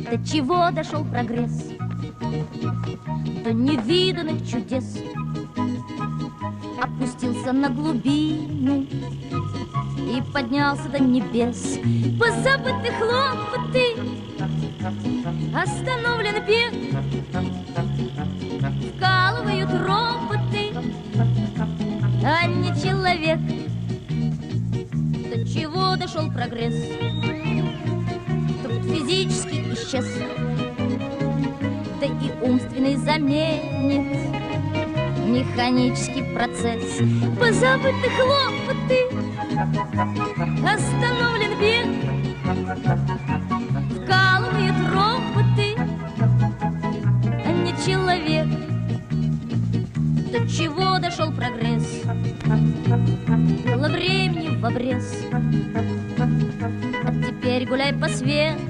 До чего дошел прогресс? До невиданных чудес. Опустился на глубины и поднялся до небес. Позабыты хлопоты, остановлен бег, вкалывают роботы, а не человек. До чего дошел прогресс? Труд физически исчез, да и умственный заменит механический процесс. Позабыты хлопоты, остановлен бег, вкалывают роботы, а не человек. До чего дошел прогресс? Было времени в обрез, а теперь гуляй по свету,